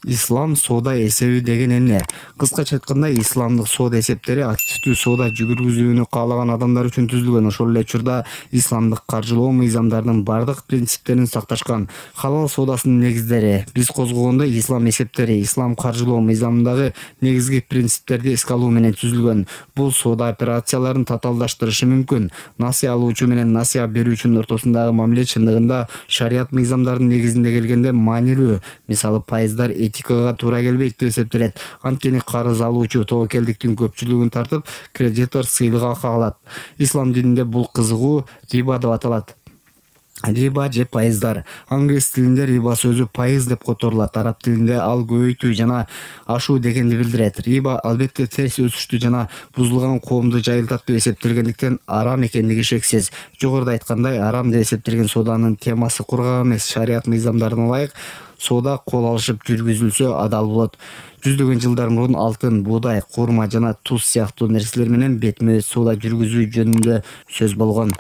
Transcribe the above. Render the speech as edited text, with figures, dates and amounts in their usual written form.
Ислам соода эсеби деген эмне? Кыскача айтканда, исламдык соода эсептери активдүү соода жүргүзүүнү каалаган адамдар үчүн түзүлгөн. Ошол эле учурда исламдык каржылоо мыйзамдарынын бардык принциптерин сакташкан. Халал соодасынын негиздери. Биз козгогондо ислам эсептери, ислам каржылоо мыйзамындагы негизги принциптерди эске алуу менен түзүлгөн. Бул соода операцияларын татаалдаштырышы мүмкүн. Насыя алуучу менен насыя берүүчүнүн ортосундагы мамиле чындыгында шарият мыйзамдарынын негизинде келгенде маанилүү. Мисалы, пайыздар этикага туура келбейт деп эсептелет. Анткени карыз алуучу тобокелдиктин көпчүлүгүн тартып, кредитор сыйлык акы алат. Ислам дининде бул кызыгуу риба деп аталат. Риба же пайыздар. Англис тилинде риба сөзү пайыз деп которулат. Араб тилинде ал көбөйтүү жана ашуу дегенди билдирет. Риба албетте терс өсүштү жана бузулган коомду жайылтат деп эсептелгендиктен арам экендиги шексиз. Жогоруда айткандай, арам деп эсептелген сооданын темасы кургак эмес. Шарият мыйзамдарына ылайык соода кол алышып жүргүзүлсө адал болот. Жүздөгөн жылдар мурун алтын, буудай, курма жана туз сыяктуу нерселер менен бетме-бет соода жүргүзүү жөнүндө сөз болгон.